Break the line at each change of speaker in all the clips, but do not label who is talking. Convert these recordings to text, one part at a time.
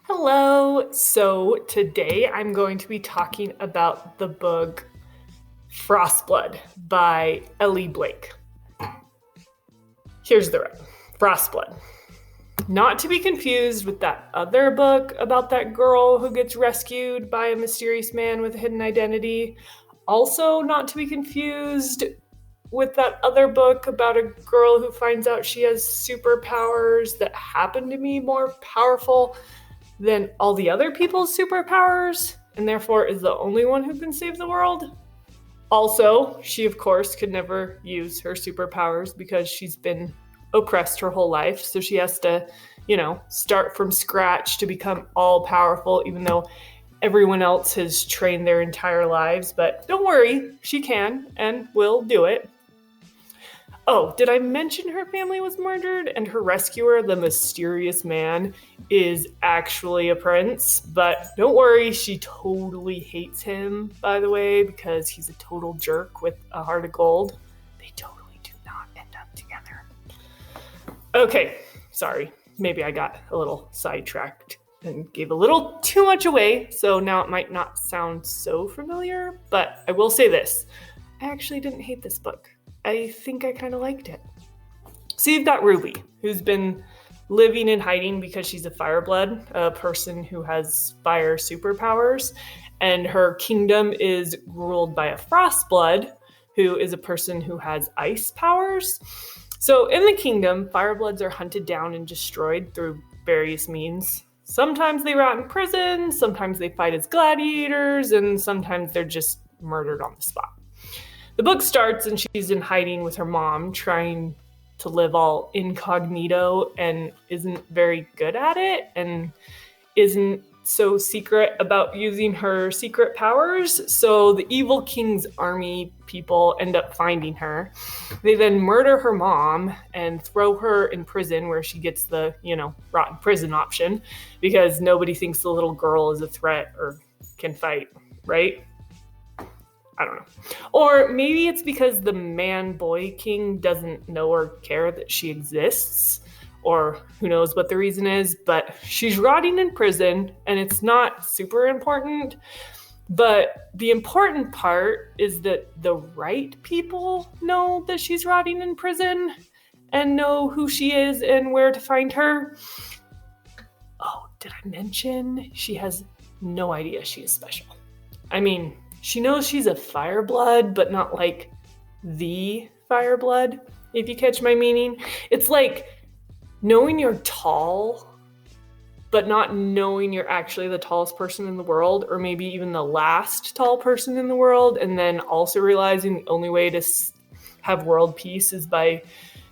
Hello. So today I'm going to be talking about the book Frostblood by Elly Blake. Here's the run. Frostblood. Not to be confused with that other book about that girl who gets rescued by a mysterious man with a hidden identity. Also not to be confused with that other book about a girl who finds out she has superpowers that happen to be more powerful than all the other people's superpowers, and therefore is the only one who can save the world. Also, she of course could never use her superpowers because she's been oppressed her whole life, so she has to, start from scratch to become all powerful, even though everyone else has trained their entire lives. But don't worry, she can and will do it. Oh, did I mention her family was murdered and her rescuer, the mysterious man, is actually a prince? But don't worry, she totally hates him, by the way, because he's a total jerk with a heart of gold. They totally do not end up together. Okay, sorry. Maybe I got a little sidetracked and gave a little too much away, so now it might not sound so familiar, but I will say this. I actually didn't hate this book. I think I kind of liked it. So you've got Ruby, who's been living in hiding because she's a fireblood, a person who has fire superpowers, and her kingdom is ruled by a frostblood, who is a person who has ice powers. So in the kingdom, firebloods are hunted down and destroyed through various means. Sometimes they rot in prison, sometimes they fight as gladiators, and sometimes they're just murdered on the spot. The book starts and she's in hiding with her mom, trying to live all incognito and isn't very good at it and isn't so secret about using her secret powers. So the evil king's army people end up finding her. They then murder her mom and throw her in prison where she gets the, rotten prison option because nobody thinks the little girl is a threat or can fight, right? I don't know. Or maybe it's because the man-boy king doesn't know or care that she exists, or who knows what the reason is, but she's rotting in prison, and it's not super important. But the important part is that the right people know that she's rotting in prison and know who she is and where to find her. Oh, did I mention she has no idea she is special? I mean, she knows she's a fireblood, but not like the fireblood, if you catch my meaning. It's like knowing you're tall, but not knowing you're actually the tallest person in the world, or maybe even the last tall person in the world, and then also realizing the only way to have world peace is by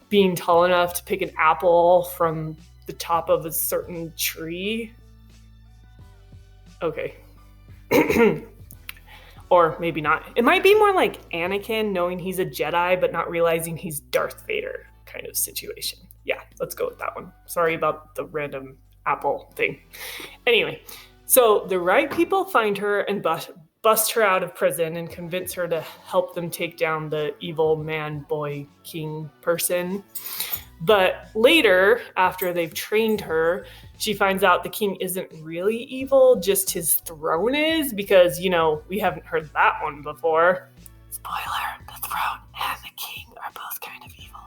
being tall enough to pick an apple from the top of a certain tree. Okay. Or maybe not. It might be more like Anakin knowing he's a Jedi, but not realizing he's Darth Vader kind of situation. Yeah, let's go with that one. Sorry about the random apple thing. Anyway, so the right people find her and bust her out of prison and convince her to help them take down the evil man, boy, king person. But later, after they've trained her, she finds out the king isn't really evil, just his throne is, because, we haven't heard that one before. Spoiler, the throne and the king are both kind of evil.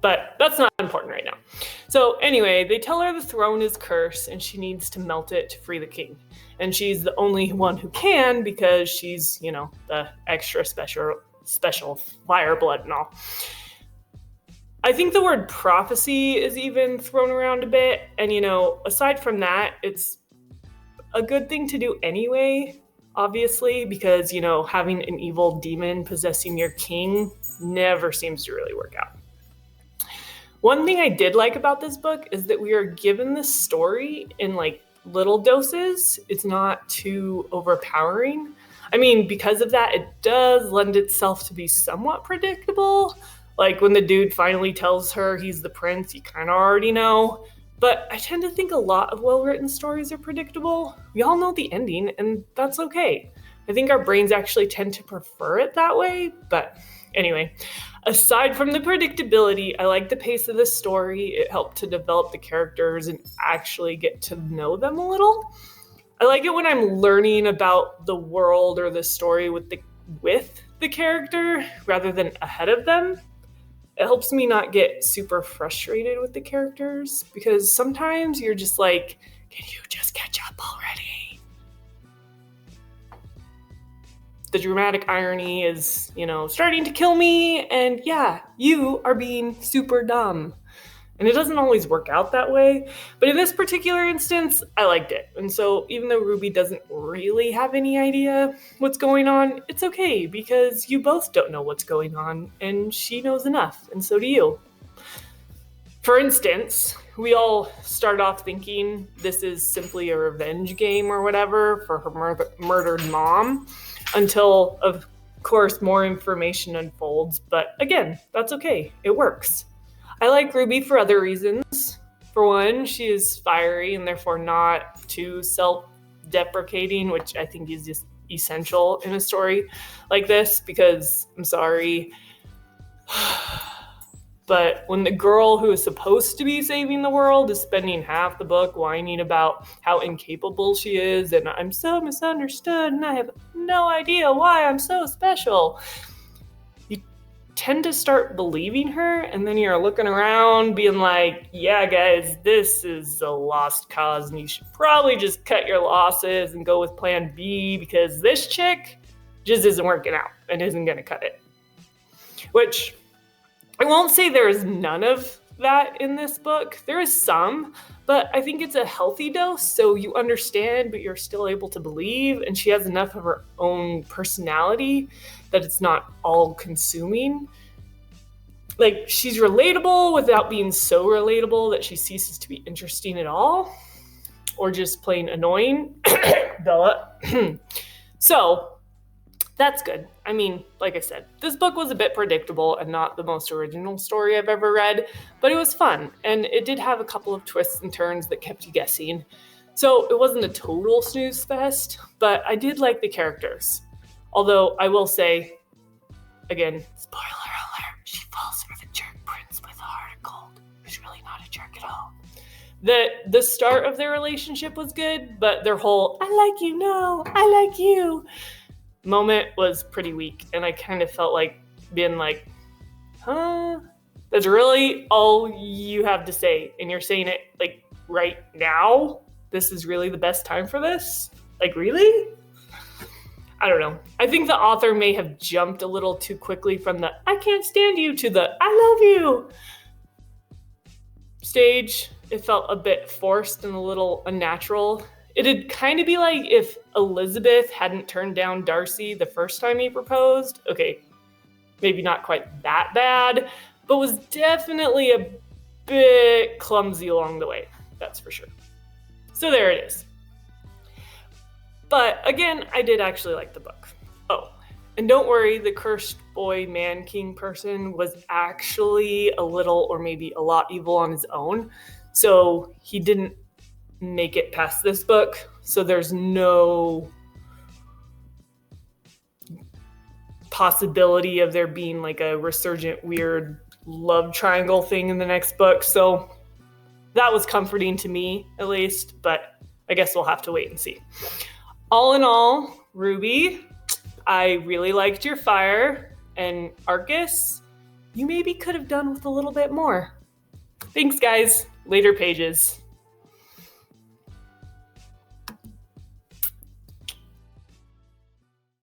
But that's not important right now. So anyway, they tell her the throne is cursed and she needs to melt it to free the king. And she's the only one who can because she's, the extra special fire blood and all. I think the word prophecy is even thrown around a bit. And, aside from that, it's a good thing to do anyway, obviously, because, having an evil demon possessing your king never seems to really work out. One thing I did like about this book is that we are given this story in little doses. It's not too overpowering. I mean, because of that, it does lend itself to be somewhat predictable. Like when the dude finally tells her he's the prince, you kind of already know. But I tend to think a lot of well-written stories are predictable. We all know the ending, and that's okay. I think our brains actually tend to prefer it that way, but Anyway, aside from the predictability, I like the pace of the story. It helped to develop the characters and actually get to know them a little. I like it when I'm learning about the world or the story with the character rather than ahead of them. It helps me not get super frustrated with the characters because sometimes you're just like, can you just catch up already? The dramatic irony is, starting to kill me, and yeah, you are being super dumb. And it doesn't always work out that way, but in this particular instance, I liked it. And so even though Ruby doesn't really have any idea what's going on, it's okay because you both don't know what's going on, and she knows enough, and so do you. For instance, we all start off thinking this is simply a revenge game or whatever for her murdered mom until, of course, more information unfolds. But again, that's okay. It works. I like Ruby for other reasons. For one, she is fiery and therefore not too self-deprecating, which I think is just essential in a story like this because, I'm sorry, but when the girl who is supposed to be saving the world is spending half the book whining about how incapable she is and I'm so misunderstood and I have no idea why I'm so special, you tend to start believing her, and then you're looking around being like, yeah, guys, this is a lost cause and you should probably just cut your losses and go with plan B because this chick just isn't working out and isn't going to cut it. Which I won't say there is none of that in this book. There is some, but I think it's a healthy dose, so you understand, but you're still able to believe, and she has enough of her own personality that it's not all-consuming. Like, she's relatable without being so relatable that she ceases to be interesting at all, or just plain annoying. Bella. So, that's good. I mean, like I said, this book was a bit predictable and not the most original story I've ever read, but it was fun, and it did have a couple of twists and turns that kept you guessing. So it wasn't a total snooze fest, but I did like the characters. Although I will say, again, spoiler alert, she falls for the jerk prince with a heart of gold, who's really not a jerk at all. The start of their relationship was good, but their whole, I like you, no, I like you moment was pretty weak, and I kind of felt like being like, huh? That's really all you have to say, and you're saying it like right now? This is really the best time for this? Like, really? I don't know. I think the author may have jumped a little too quickly from the I can't stand you to the I love you stage. It felt a bit forced and a little unnatural. It'd kind of be like if Elizabeth hadn't turned down Darcy the first time he proposed. Okay, maybe not quite that bad, but was definitely a bit clumsy along the way. That's for sure. So there it is. But again, I did actually like the book. Oh, and don't worry, the cursed boy man king person was actually a little or maybe a lot evil on his own. So he didn't make it past this book, so there's no possibility of there being like a resurgent weird love triangle thing in the next book. So that was comforting to me, at least, but I guess we'll have to wait and see. All in all, Ruby, I really liked your fire, and Arcus, you maybe could have done with a little bit more. Thanks, guys. Later pages.